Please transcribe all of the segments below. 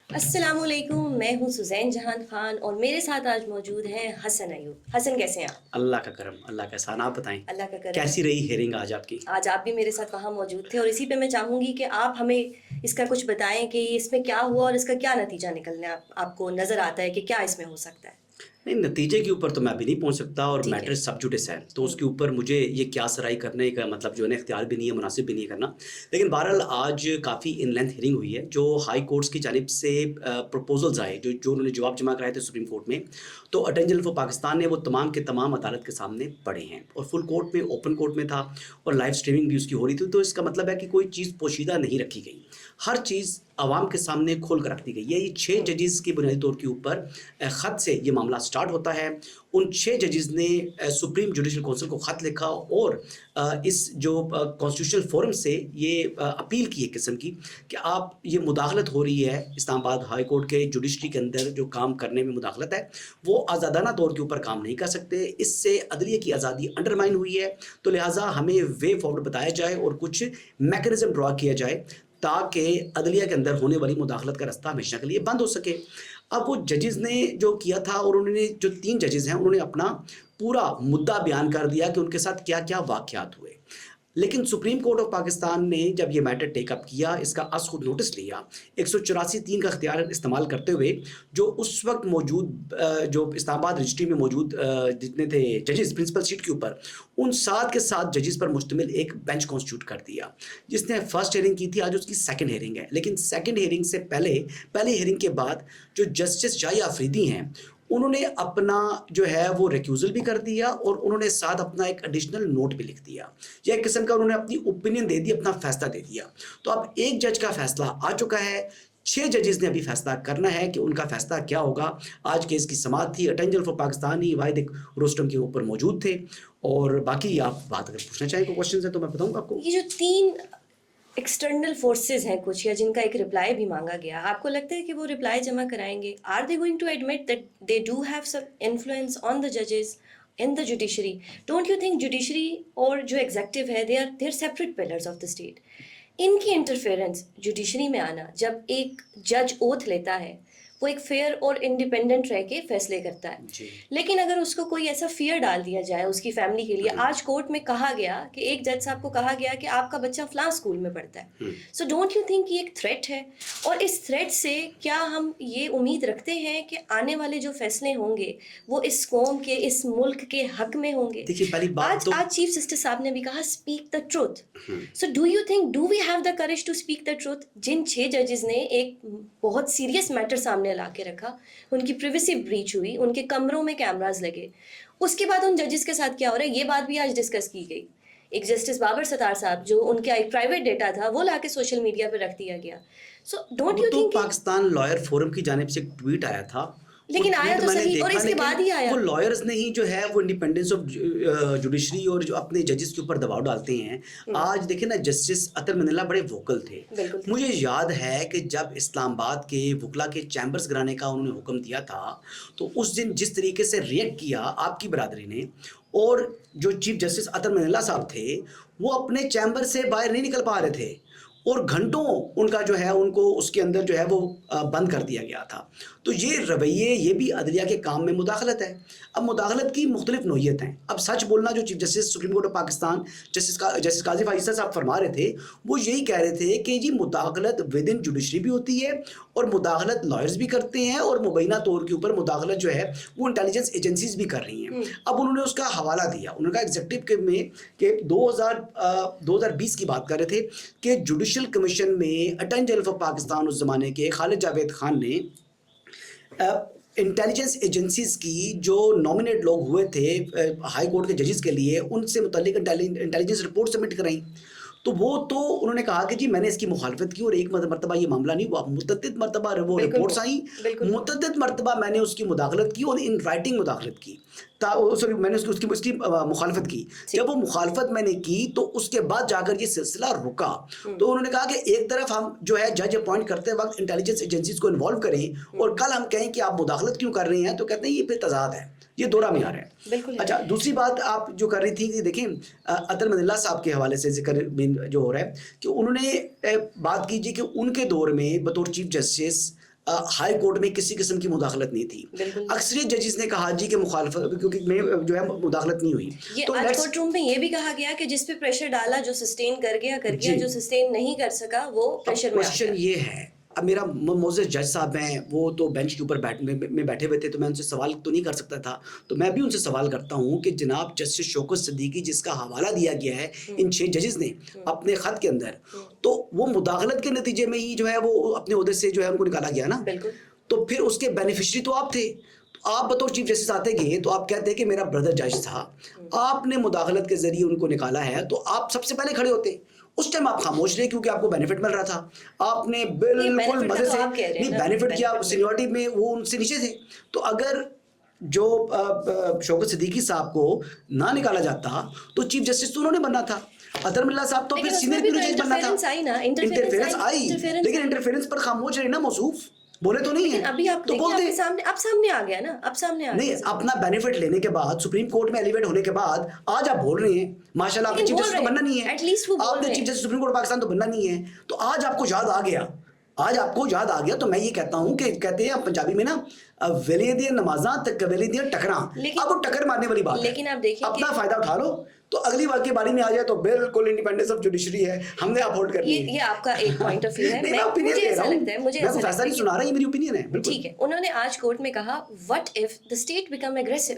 السلام علیکم، میں ہوں سزین جہان خان اور میرے ساتھ آج موجود ہیں حسن ایوب. حسن کیسے ہیں آپ؟ اللہ کا کرم، اللہ کا احسان. آپ بتائیں اللہ کا کرم. کیسی رہی ہیئرنگ آج آپ کی؟ آج آپ بھی میرے ساتھ وہاں موجود تھے اور اسی پہ میں چاہوں گی کہ آپ ہمیں اس کا کچھ بتائیں کہ اس میں کیا ہوا اور اس کا کیا نتیجہ نکلنا آپ کو نظر آتا ہے کہ کیا اس میں ہو سکتا ہے. نہیں، نتیجے کے اوپر تو میں ابھی نہیں پہنچ سکتا اور ٹھیک ہے. میٹر سب جوڈس ہے تو اس کے اوپر مجھے یہ کیا سرائی کرنے کا مطلب جو ہے نا اختیار بھی نہیں ہے، مناسب بھی نہیں ہے کرنا. لیکن بہرحال آج کافی ان لینتھ ہیئرنگ ہوئی ہے جو ہائی کورٹس کی جانب سے پروپوزلز آئے جو انہوں نے جواب جمع کرائے تھے سپریم کورٹ میں. تو اٹارنی جنرل آف پاکستان نے وہ تمام کے تمام عدالت کے سامنے پڑھے ہیں اور فل کورٹ میں اوپن کورٹ میں تھا اور لائیو اسٹریمنگ بھی اس کی ہو رہی تھی. تو اس کا مطلب ہے کہ کوئی چیز پوشیدہ نہیں رکھی گئی، ہر چیز عوام کے سامنے کھول کر رکھ دی گئی ہے. یہ 6 ججز کی بنیادی طور کے اوپر خط سے یہ معاملہ سٹارٹ ہوتا ہے. ان 6 ججز نے سپریم جوڈیشل کونسل کو خط لکھا اور اس جو کانسٹیٹیوشنل فورم سے یہ اپیل کی ایک قسم کی کہ آپ یہ مداخلت ہو رہی ہے اسلام آباد ہائی کورٹ کے جوڈیشری کے اندر جو کام کرنے میں مداخلت ہے وہ آزادانہ طور کے اوپر کام نہیں کر سکتے، اس سے عدلیہ کی آزادی انڈرمائن ہوئی ہے. تو لہٰذا ہمیں وے فارورڈ بتایا جائے اور کچھ میکانزم ڈرا کیا جائے تاکہ عدلیہ کے اندر ہونے والی مداخلت کا رستہ ہمیشہ کے لیے بند ہو سکے. اب وہ ججز نے جو کیا تھا اور انہوں نے جو 3 ججز ہیں انہوں نے اپنا پورا مدعا بیان کر دیا کہ ان کے ساتھ کیا کیا واقعات ہوئے. لیکن سپریم کورٹ آف پاکستان نے جب یہ میٹر ٹیک اپ کیا، اس کا از خود نوٹس لیا 184(3) کا اختیار استعمال کرتے ہوئے، جو اس وقت موجود جو اسلام آباد رجسٹری میں موجود جتنے تھے ججز پرنسپل سیٹ کے اوپر، ان 7 کے 7 ججز پر مشتمل ایک بینچ کانسٹیٹیوٹ کر دیا جس نے فرسٹ ہیئرنگ کی تھی. آج اس کی سیکنڈ ہیئرنگ ہے. لیکن سیکنڈ ہیئرنگ سے پہلی ہیئرنگ کے بعد جو جسٹس شاہی آفریدی ہیں انہوں نے اپنا جو ہے وہ ریکیوزل بھی کر دیا اور انہوں نے ساتھ اپنا ایک ایڈیشنل نوٹ بھی لکھ دیا. یہ ایک قسم کا انہوں نے اپنی اوپینین دے دی، اپنا فیصلہ دے دیا. تو اب ایک جج کا فیصلہ آ چکا ہے، 6 ججز نے ابھی فیصلہ کرنا ہے کہ ان کا فیصلہ کیا ہوگا. آج کیس کی سماعت تھی، اٹارنی جنرل آف پاکستان واحد روسٹم کے اوپر موجود تھے. اور باقی آپ بات اگر پوچھنا چاہیں کوئی کوشچنز ہیں تو میں بتاؤں گا آپ کو. یہ جو 3 ایکسٹرنل فورسز ہیں کچھ، یا جن کا ایک رپلائی بھی مانگا گیا، آپ کو لگتا ہے کہ وہ رپلائی جمع کرائیں گے؟ Are they going to admit that they do have some influence on the ججز in the judiciary? Don't you think judiciary اور جو ایگزیکٹو ہے they are separate pillars of the state? ان کی انٹرفیئرنس جوڈیشری میں آنا، جب ایک جج اوتھ لیتا ہے وہ ایک فیئر اور انڈیپینڈنٹ رہ کے فیصلے کرتا ہے، جی لیکن اگر اس کو کوئی ایسا فیئر ڈال دیا جائے اس کی فیملی کے لیے، آج کورٹ میں کہا گیا کہ ایک جج صاحب کو کہا گیا کہ آپ کا بچہ فلاں اسکول میں پڑھتا ہے، سو ڈونٹ یو تھنک یہ ایک تھریٹ ہے؟ اور اس تھریٹ سے کیا ہم یہ امید رکھتے ہیں کہ آنے والے جو فیصلے ہوں گے وہ اس قوم کے، اس ملک کے حق میں ہوں گے؟ دیکھیے پہلی بات تو آج چیف جسٹس صاحب نے بھی کہا speak the truth. So do you think do we have the courage to speak the truth? جن 6 ججز نے ایک بہت سیریس میٹر سامنے لا کے رکھا، ان کی پریویسی بریچ ہوئی، ان کے کمروں میں کیمراز لگے، اس کے بعد ان ججز کے ساتھ کیا ہو رہا ہے یہ بات بھی آج ڈسکس کی گئی. ایک جسٹس بابر ستار صاحب، جو ان کا ایک پرائیویٹ ڈیٹا تھا وہ لا کے سوشل میڈیا پہ رکھ دیا گیا. سو ڈونٹ وہ یو تو تھنک، پاکستان لائر فورم کی جانب سے ایک ٹویٹ آیا تھا، لیکن آیا تو صحیح اور اس کے بعد ہی آیا. وہ لائرز نے ہی جو ہے وہ انڈیپینڈنس آف جوڈیشری اور جو اپنے ججز کے اوپر دباؤ ڈالتے ہیں. آج دیکھیں نا، جسٹس اطہر من اللہ بڑے ووکل تھے. مجھے یاد ہے کہ جب اسلام آباد کے وکلا کے چیمبرز گرانے کا انہوں نے حکم دیا تھا تو اس دن جس طریقے سے ریئیکٹ کیا آپ کی برادری نے، اور جو چیف جسٹس اطہر من اللہ صاحب تھے وہ اپنے چیمبر سے باہر نہیں نکل پا رہے تھے اور گھنٹوں ان کا جو ہے ان کو اس کے اندر جو ہے وہ بند کر دیا گیا تھا. تو یہ رویے، یہ بھی عدلیہ کے کام میں مداخلت ہے. اب مداخلت کی مختلف نوعیت ہیں. اب سچ بولنا جو chief justice supreme court of Pakistan justice قاضی فائز صاحب فرما رہے تھے، وہ یہی کہہ رہے تھے کہ جی مداخلت ود ان جوڈیشری بھی ہوتی ہے اور مداخلت لائرز بھی کرتے ہیں اور مبینہ طور کے اوپر مداخلت جو ہے وہ انٹیلیجنس ایجنسیز بھی کر رہی ہیں. اب انہوں نے اس کا حوالہ دیا، انہوں نے کہا ایگزیکٹو میں کہ 2020 کی بات کر رہے تھے کہ جوڈیشل کمیشن میں اٹارنی جنرل آف پاکستان اس زمانے کے خالد جاوید خان نے انٹیلیجنس ایجنسیز کی جو نامنیٹ لوگ ہوئے تھے ہائی کورٹ کے ججز کے لیے، ان سے متعلق انٹیلیجنس رپورٹ سبمٹ کرائیں. تو وہ تو انہوں نے کہا کہ جی میں نے اس کی مخالفت کی اور ایک مرتبہ یہ معاملہ نہیں ہوا، متعدد مرتبہ وہ رپورٹس آئیں، متعدد مرتبہ میں نے اس کی مداخلت کی اور ان رائٹنگ مداخلت کی، سوری میں نے اس کی مخالفت کی. جب وہ مخالفت میں نے کی تو اس کے بعد جا کر یہ سلسلہ رکا. تو انہوں نے کہا کہ ایک طرف ہم جو ہے جج اپوائنٹ کرتے وقت انٹیلیجنس ایجنسیز کو انوالو کریں اور کل ہم کہیں کہ آپ مداخلت کیوں کر رہے ہیں، تو کہتے ہیں یہ پھر تضاد ہے، یہ دورہ معیار ہے. اچھا، دوسری بات آپ جو کر رہی تھی کہ دیکھیں اطہر من اللہ صاحب کے حوالے سے ذکر جو ہو رہا ہے کہ انہوں نے بات کیجیے کہ ان کے دور میں بطور چیف جسٹس ہائی کورٹ میں کسی قسم کی مداخلت نہیں تھی. اکثریت ججز نے کہا جی کہ مخالفت کیونکہ میں جو ہے مداخلت نہیں ہوئی. یہ آج کورٹ روم میں یہ بھی کہا گیا کہ جس پہ پریشر ڈالا جو سسٹین کر گیا جو سسٹین نہیں کر سکا وہ پریشر میں آ گیا. کوشچن یہ ہے، اب میرا موزز جج صاحب ہیں، وہ تو بینچ کے اوپر میں بیٹھے ہوئے تھے، تو میں ان سے سوال تو نہیں کر سکتا تھا، تو میں بھی ان سے سوال کرتا ہوں کہ جناب جسٹس شوکت صدیقی جس کا حوالہ دیا گیا ہے ان 6 ججز نے اپنے خط کے اندر، تو وہ مداخلت کے نتیجے میں ہی جو ہے وہ اپنے عہدے سے جو ہے ان کو نکالا گیا نا. تو پھر اس کے بینیفیشری تو آپ تھے. آپ بطور چیف جسٹس آتے گئے تو آپ کہتے ہیں کہ میرا بردر جج تھا، آپ نے مداخلت کے ذریعے ان کو نکالا ہے، تو آپ سب سے پہلے کھڑے ہوتے. اس ٹائم آپ خاموش رہے کیونکہ آپ کو بینیفٹ مل رہا تھا. آپ نے بالکل مزے سے نہیں بینیفٹ کیا، سینیورٹی میں وہ ان سے نیچے تھے. تو اگر جو شوکت صدیقی صاحب کو نہ نکالا جاتا تو چیف جسٹس تو انہوں نے بننا تھا. اطہر ملا صاحب تو پھر سینئر بیورو جج بننا تھا. انٹرفیرنس آئی لیکن انٹرفیرنس پر خاموش رہے نا، موصوف بولے تو نہیں ہے. ابھی آپ تو بولتے اب سامنے آ گیا نا، اب سامنے آ گیا. نہیں، اپنا بینیفٹ لینے کے بعد سپریم کورٹ میں ایلیویٹ ہونے کے بعد آج آپ بول رہے ہیں ماشاءاللہ آپ نے چیف جسٹس تو بننا نہیں ہے، آپ نے chief justice supreme court Pakistan تو بننا نہیں ہے، تو آج آپ کو یاد آ گیا، آج آپ کو یاد آ گیا. تو میں یہ کہتا ہوں کہ کہتے ہیں پنجابی میں نا ویلے دیا نمازاں تک ویلے دیا ٹکراں، اب وہ ٹکر مارنے والی بات ہے. لیکن آپ دیکھیں اپنا فائدہ اٹھا لو تو اگلی بار کے باری میں آ جائے تو بالکل انڈیپینڈنس آف جوڈیشری ہے، ہم نے اپہولڈ کرنی ہے. یہ آپ کا ایک پوائنٹ آف ویو ہے. مجھے ایسا لگتا ہے، مجھے ایسا فیصلہ نہیں سنا رہا، یہ میری اوپینین ہے. ٹھیک ہے، انہوں نے آج کورٹ میں کہا what if the state become aggressive.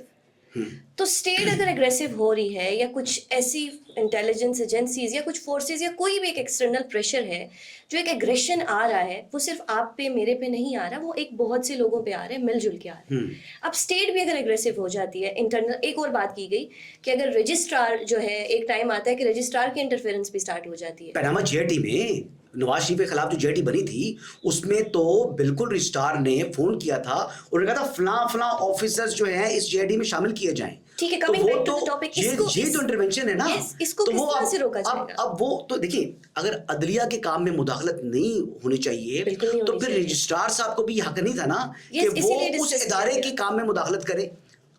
تو اسٹیٹ اگر ایگریسو ہو رہی ہے یا کچھ ایسی انٹیلیجنس ایجنسیز یا کچھ فورسز یا کوئی بھی ایک ایکسٹرنل پریشر ہے جو ایک ایگریشن آ رہا ہے، وہ صرف آپ پہ میرے پہ نہیں آ رہا، وہ ایک بہت سے لوگوں پہ آ رہا ہے، مل جل کے آ رہا ہے. اب اسٹیٹ بھی اگر ایگریسو ہو جاتی ہے انٹرنل، ایک اور بات کی گئی کہ اگر رجسٹرار جو ہے، ایک ٹائم آتا ہے کہ رجسٹرار کی انٹرفیئرنس بھی اسٹارٹ ہو جاتی ہے. پیناما جے ٹی میں نواز شریف کے خلاف جو جے ٹی بنی تھی اس میں تو بالکل رجسٹرار نے فون کیا تھا اور کہا تھا فلاں فلاں آفیسرز جو ہیں اس جے ڈی میں شامل کیے جائیں. ٹھیک ہے، coming back to the topic, یہ تو انٹرونشن ہے نا. اس کو کس طرح سے روکا جائے گا؟ اب وہ تو دیکھیں، اگر عدلیہ کے کام میں مداخلت نہیں ہونی چاہیے تو پھر رجسٹرار صاحب کو بھی حق نہیں تھا نا کہ وہ اس ادارے کے کام میں مداخلت کرے.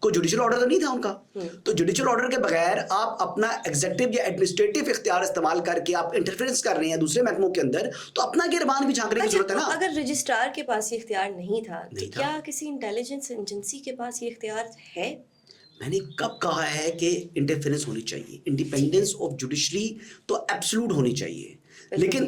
کوئی جوڈیشل آرڈر تو نہیں تھا ان کا. تو جوڈیشل آرڈر کے بغیر آپ اپنا ایگزیکٹو یا ایڈمنسٹریٹو اختیار استعمال کر کے آپ انٹرفیئرنس کر رہے ہیں دوسرے محکموں کے اندر، تو اپنا گربان بھی جھانکنے کی ضرورت ہے نا. اگر رجسٹرار کے پاس یہ اختیار نہیں تھا تو کیا کسی انٹیلیجنس ایجنسی کے پاس یہ اختیار ہے؟ میں نے کب کہا ہے کہ انٹرفیئرنس ہونی چاہیے، انڈیپینڈنس آف جوڈیشری تو ایبسولوٹ ہونی چاہیے، لیکن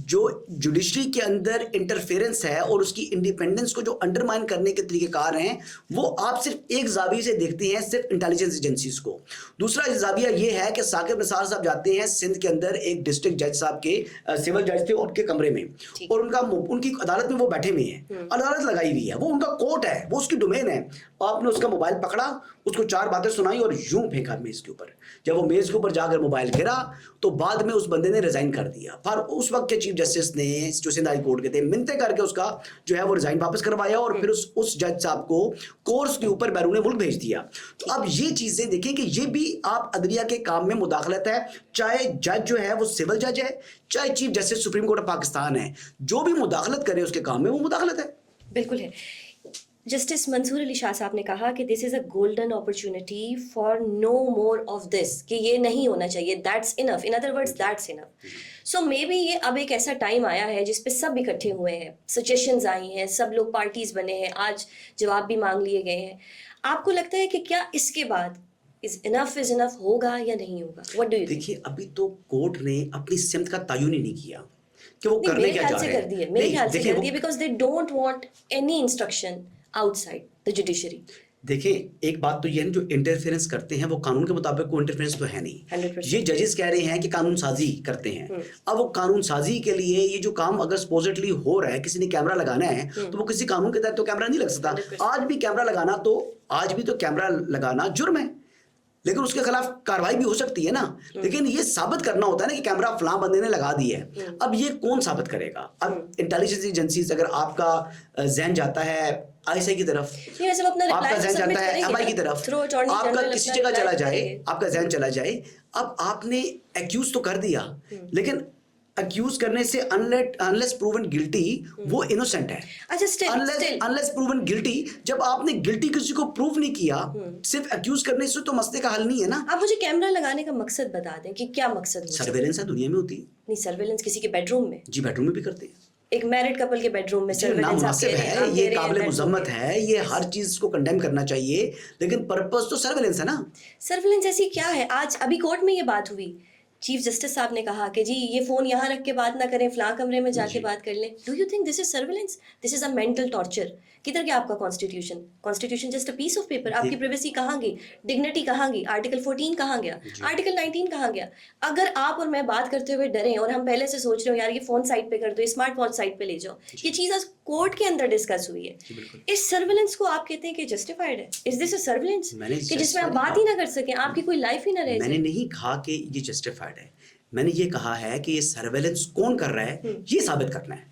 جو جوڈیشری کے اندر انٹرفیئرنس ہے اور اس کی انڈیپینڈنس کو جو انڈرمائن کرنے کے طریقہ کار ہیں وہ آپ صرف ایک زاویے سے دیکھتے ہیں، صرف انٹیلیجنس ایجنسیز کو. دوسرا زاویہ یہ ہے کہ ثاقب نثار صاحب جاتے ہیں سندھ کے اندر ایک ڈسٹرکٹ جج صاحب کے سول جج تھے ان کے کمرے میں، اور ان کی عدالت میں وہ بیٹھے ہوئے ہیں، عدالت لگائی ہوئی ہے، وہ ان کا کورٹ ہے، وہ اس کی ڈومین ہے. آپ نے اس کا موبائل پکڑا، اس کو 4 باتیں سنائی اور یوں پھینکا میز کے اوپر. جب وہ میز کے اوپر جا کر موبائل گرا تو بعد میں اس بندے نے ریزائن کر دیا. پر اس وقت کے چیف جسٹس نے جو سندھ ہائی کورٹ کے تھے منتیں کر کے اس کا جو ہے وہ ریزائن واپس کروایا اور پھر اس جج صاحب کو کورس کے اوپر بیرون ملک بھیج دیا. تو اب یہ چیزیں دیکھیں کہ یہ بھی آپ عدلیہ کے کام میں مداخلت ہے، چاہے جج جو ہے وہ سول جج ہے، چاہے chief justice supreme court of Pakistan ہے، جو بھی مداخلت کرے اس کے کام میں وہ مداخلت ہے. بالکل ہے. جسٹس منصور علی شاہ صاحب نے کہا کہ this is a golden opportunity for no more of this, کہ یہ نہیں ہونا چاہیے، that's enough, in other words that's enough. So maybe یہ اب ایک ایسا ٹائم آیا ہے جس پہ سب اکٹھے ہوئے ہیں، سجیشنز آئی ہیں، سب لوگ پارٹیز بنے ہیں، آج جواب بھی مانگ لیے گئے ہیں. آپ کو لگتا ہے کہ کیا اس کے بعد انف از انف ہوگا یا نہیں ہوگا؟ What do you think؟ دیکھیے ابھی تو کورٹ نے اپنی سمت کا تعین ہی نہیں کیا کہ وہ کرنے کیا چاہ رہے ہیں. میرے خیال سے کر دیے because they don't want any instruction out side the judiciary. دیکھیں ایک بات تو یہ ہے جو انٹرفیئرنس کرتے ہیں وہ قانون کے مطابق کوئی انٹرفیئرنس تو ہے نہیں. یہ ججز کہہ رہے ہیں کہ قانون سازی کرتے ہیں. اب وہ قانون سازی کے لیے یہ جو کام اگر سپوزٹلی ہو رہا ہے، کسی نے کیمرہ لگانا ہے تو وہ کسی قانون کے تحت تو کیمرہ نہیں لگ سکتا. آج بھی کیمرہ لگانا تو آج بھی تو کیمرہ لگانا جرم ہے، لیکن اس کے خلاف کارروائی بھی ہو سکتی ہے نا. لیکن یہ ثابت کرنا ہوتا ہے نا کہ کیمرہ فلاں بندے نے لگا دی ہے. اب یہ کون ثابت کرے گا؟ اب انٹیلیجنس ایجنسیز، اگر آپ کا ذہن جاتا ہے آئی ایس آئی کی طرف، آپ کا ذہن جاتا ہے ایم آئی کی طرف، آپ کا کسی جگہ چلا جائے، آپ کا ذہن چلا جائے، اب آپ نے ایکیوز تو کر دیا، لیکن اکیوز کرنے سے unless proven guilty وہ innocent ہے. unless proven guilty، جب آپ نے guilty کسی کو prove نہیں کیا صرف اکیوز کرنے سے تو مسئلے کا حل نہیں ہے نا. آپ مجھے کیمرہ لگانے کا مقصد بتا دیں کہ کیا مقصد ہے؟ سرویلنس ہے، دنیا میں ہوتی ہے. نہیں، سرویلنس کسی کے بیڈ روم میں؟ جی بیڈ روم میں بھی کرتے ہیں. ایک میرڈ کپل کے بیڈ روم میں نامناسب ہے, یہ قابل مذمت ہے, یہ ہر چیز کو کنڈیم کرنا چاہیے, لیکن پرپز تو سرویلنس ہے نا. سرویلنس ایسی کیا ہے؟ آج ابھی کورٹ میں یہ بات ہوئی, چیف جسٹس صاحب نے کہا کہ جی یہ فون یہاں رکھ کے بات نہ کریں, فلاں کمرے میں جا کے بات کر لیں. Do you think this is surveillance? This is a mental torture. کدھر گیا آپ کا constitution just a piece of paper. آپ کی پریویسی کہاں گئی؟ ڈگنیٹی کہاں گئی؟ آرٹیکل 14 کہاں گیا؟ آرٹیکل 19 کہاں گیا؟ اگر آپ اور میں بات کرتے ہوئے ڈریں اور ہم پہلے سے سوچ رہے ہو یار یہ فون سائڈ پہ کر دو, اسمارٹ فون سائڈ پہ لے جاؤ, یہ چیز آج کورٹ کے اندر ڈسکس ہوئی ہے. اس سرویلنس کو آپ کہتے ہیں کہ جسٹیفائڈ ہے؟ از دس اے سرویلنس کہ جس میں آپ بات ہی نہ کر سکیں, آپ کی کوئی لائف ہی نہ رہ میں جائے؟ نے نہیں کہا کہ یہ جسٹیفائڈ ہے, میں نے یہ کہا ہے کہ یہ سرویلنس کون کر رہا ہے یہ ثابت کرنا ہے.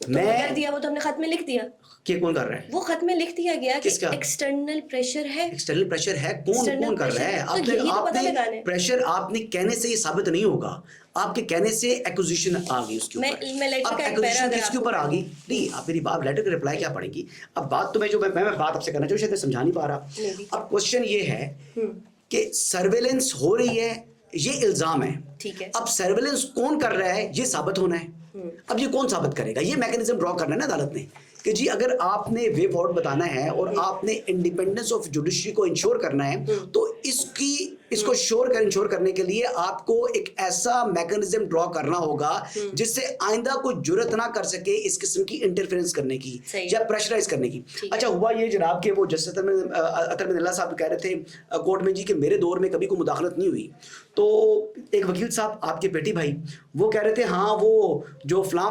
میں کر دیا, وہ تو ہم نے خط میں لکھ دیا کہ کون کر رہا ہے, وہ خط میں لکھ دیا گیا کہ ایکسٹرنل پریشر ہے. ایکسٹرنل پریشر ہے, کون کر رہا ہے؟ آپ نے پریشر آپ نے کہنے سے یہ ثابت نہیں ہوگا, آپ کے کہنے سے ایکوزیشن آ گئی اس کے اوپر. اب ایکوزیشن کس کے اوپر آ گئی؟ نہیں آپ میری بات, لیٹر کا رپلائی کیا پڑے گی. اب بات تو میں بات آپ سے کرنا چاہوں, شاید میں سمجھا نہیں پا رہا. اب کوشچن یہ ہے کہ سرویلنس ہو رہی ہے, یہ الزام ہے. اب سرویلنس کون کر رہا ہے یہ ثابت ہونا ہے. اب یہ کون ثابت کرے گا؟ یہ میکینزم ڈرا کرنا ہے نا عدالت نے, کہ جی اگر آپ نے وے فارورڈ بتانا ہے اور آپ نے انڈیپینڈنس آف جوڈیشری کو انشور کرنا ہے, تو اس کو انشور کرنے کے لیے آپ کو ایک ایسا میکینزم ڈرا کرنا ہوگا جس سے آئندہ کوئی جرت نہ کر سکے اس قسم کی انٹرفیرنس کرنے کی یا پریشرائز کرنے کی. اچھا ہوا یہ جناب کہ وہ جسٹس اطہر من اللہ صاحب کہہ رہے تھے کورٹ میں جی کہ میرے دور میں کبھی کوئی مداخلت نہیں ہوئی. تو ایک وکیل صاحب آپ کے بیٹی بھائی وہ کہہ رہے تھے ہاں وہ جو فلاں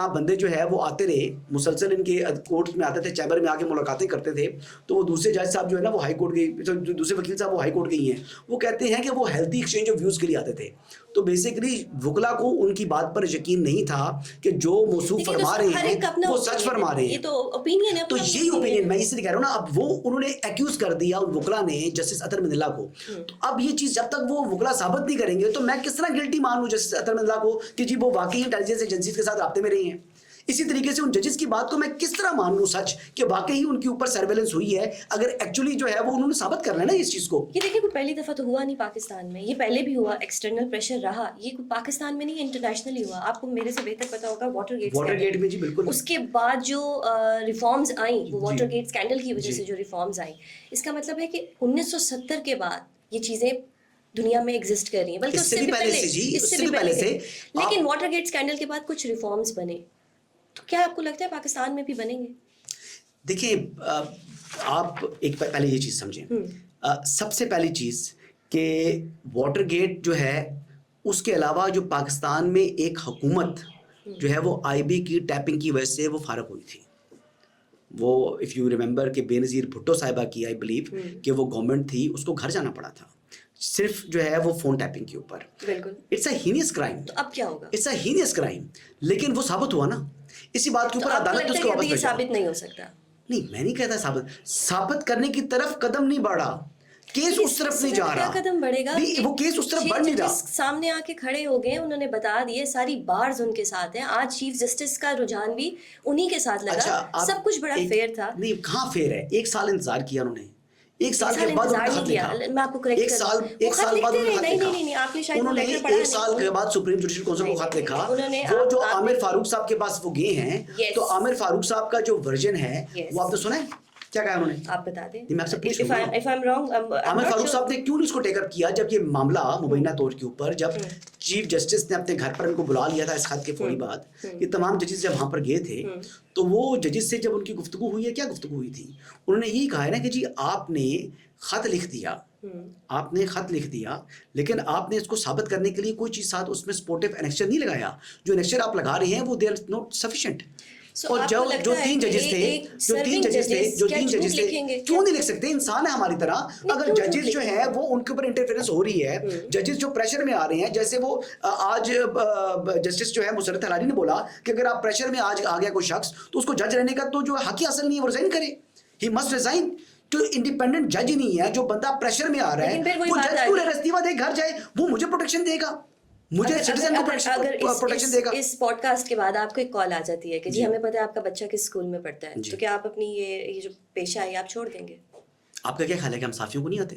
بندے جو ہے وہ آتے رہے مسلسل ان کے کورٹ میں آتے تھے, چیمبر میں آ کے ملاقاتیں کرتے تھے. تو وہ دوسرے جج صاحب جو ہے نا وہ ہائی کورٹ کے, دوسرے وکیل صاحب وہ ہائی کورٹ کے ہی ہیں, وہ کہتے ہیں کہ وہ ہیلتھی ایکسچینج آف ویوز کے لیے آتے تھے. تو بیسیکلی وکلا کو ان کی بات پر یقین نہیں تھا کہ جو موصوف فرما رہے ہیں وہ سچ فرما رہے ہیں. تو یہی اوپینین میں اس لیے کہہ رہا ہوں نا. اب وہ انہوں نے ایکیوز کر دیا وکلا نے جسٹس اطہر من اللہ کو. تو اب یہ چیز جب تک وہ وکلا ثابت نہیں کریں گے تو میں کس طرح گلٹی مان لوں جسٹس اطہر من اللہ کو کہ جی وہ واقعی انٹیلیجنس ایجنسیز کے ساتھ رابطے میں رہی ہیں. اسی طریقے سے ان ججز کی بات کو میں کس طرح مان لوں سچ کہ واقعی ان کے اوپر سرویلنس ہوئی ہے, اگر ایکچولی جو ہے وہ انہوں نے ثابت کرنا ہے نا اس چیز کو. یہ دیکھیں کوئی پہلی دفعہ تو ہوا نہیں پاکستان میں, یہ پہلے بھی ہوا, ایکسٹرنل پریشر رہا. یہ پاکستان میں نہیں انٹرنیشنلی ہوا. آپ کو میرے سے بہتر پتا ہوگا واٹر گیٹ میں جی بالکل. اس کے بعد جو ریفارمز آئیں وہ واٹر گیٹ اسکینڈل کی وجہ سے جو ریفارمز آئیں, اس کا مطلب ہے کہ 1970 کے بعد یہ چیزیں دنیا میں ایگزسٹ کر رہی ہیں, بلکہ اس سے بھی پہلے سے. لیکن واٹر گیٹ اسکینڈل کے بعد کچھ ریفارمز بنے, تو کیا آپ کو لگتا ہے پاکستان میں بھی بنیں گے؟ دیکھیں آپ ایک پہلے یہ چیز سمجھیں, سب سے پہلی چیز کہ واٹر گیٹ جو ہے اس کے علاوہ جو پاکستان میں ایک حکومت جو ہے وہ آئی بی کی ٹیپنگ کی وجہ سے وہ فارغ ہوئی تھی. وہ اف یو ریممبر کہ بے نظیر بھٹو صاحبہ کی آئی بلیو کہ وہ گورنمنٹ تھی, اس کو گھر جانا پڑا تھا صرف جو ہے وہ فون ٹیپنگ کے اوپر. It's a heinous crime. تو اب کیا ہوگا؟ اٹس اے ہینیس کرائم, لیکن وہ ثابت ہوا نا. اسی بات کے اوپر عدالت اس کو واپس یہ ثابت نہیں ہو سکتا. نہیں میں نہیں کہتا ثابت کرنے کی طرف قدم نہیں بڑھا, کیس اس طرف نہیں جا رہا. قدم بڑھے گا وہ کیس اس طرف بڑھ نہیں رہا. سامنے آ کے کھڑے ہو گئے, انہوں نے بتا دیے, ساری بارز ان کے ساتھ ہیں. آج چیف جسٹس کا رجحان بھی انہی کے ساتھ لگا. سب کچھ بڑا فیئر تھا. نہیں کہاں فیئر ہے, 1 سال انتظار کیا انہوں نے, 1 سال کے بعد انتظار نہیں کیا. میں آپ کو کریکٹ کروں, ایک سال بعد نہیں آپ نے شاید انہوں نے 1 سال کے بعد سپریم جوڈیشل کونسل کو خط لکھا. وہ جو عامر فاروق صاحب کے پاس وہ گئے ہیں, تو عامر فاروق صاحب کا جو ورژن ہے وہ آپ نے سنا ہے کیا کہا انہوں نے؟ آپ بتا دیں. میں آپ سے پوچھ رہا ہوں عامر فاروق صاحب نے کیوں نہیں اس کو ٹیک اپ کیا جب یہ معاملہ مبینہ طور کے اوپر, جب چیف جسٹس نے اپنے گھر پر ان کو بلا لیا تھا اس خط کے فوری بعد, یہ تمام ججز جب وہاں پر گئے تھے تو وہ ججز سے جب ان کی گفتگو ہوئی ہے, کیا گفتگو ہوئی تھی, انہوں نے یہی کہا ہے نا کہ جی آپ نے خط لکھ دیا, لیکن آپ نے اس کو ثابت کرنے کے لیے کوئی چیز ساتھ اس میں سپورٹیو انیکشر نہیں لگایا. جو انیکشر آپ لگا رہے ہیں وہ دے آر ناٹ سفیشینٹ. اور جو 3 ججز تھے کیوں نہیں لکھ سکتے؟ انسان ہے ہماری طرح. اگر ججز جو ہے وہ ان کے اوپر انٹرفیئرنس ہو رہی ہے, ججز جو پریشر میں آ رہے ہیں, جیسے وہ آج جسٹس جو ہے مسرت حلالی نے بولا کہ اگر آپ پریشر میں آج آ گیا کوئی شخص تو اس کو جج رہنے کا تو جو حق ہی حاصل نہیں ہے, وہ ریزائن کرے. He must resign. تو انڈیپینڈنٹ جج ہی نہیں ہے, جو بندہ پریشر میں آ رہا ہے وہ جج کو استعفیٰ دے گھر جائے, وہ مجھے پروٹیکشن دے گا, مجھے سٹیزن کو پروٹیکشن دے گا. اس پوڈ کاسٹ کے بعد آپ کو ایک کال آ جاتی ہے کہ جی ہمیں پتہ ہے آپ کا بچہ کس اسکول میں پڑھتا ہے, تو کیا آپ اپنی یہ جو پیشہ ہے آپ چھوڑ دیں گے؟ آپ کا کیا خیال ہے کہ ہم صحافیوں کو نہیں آتے؟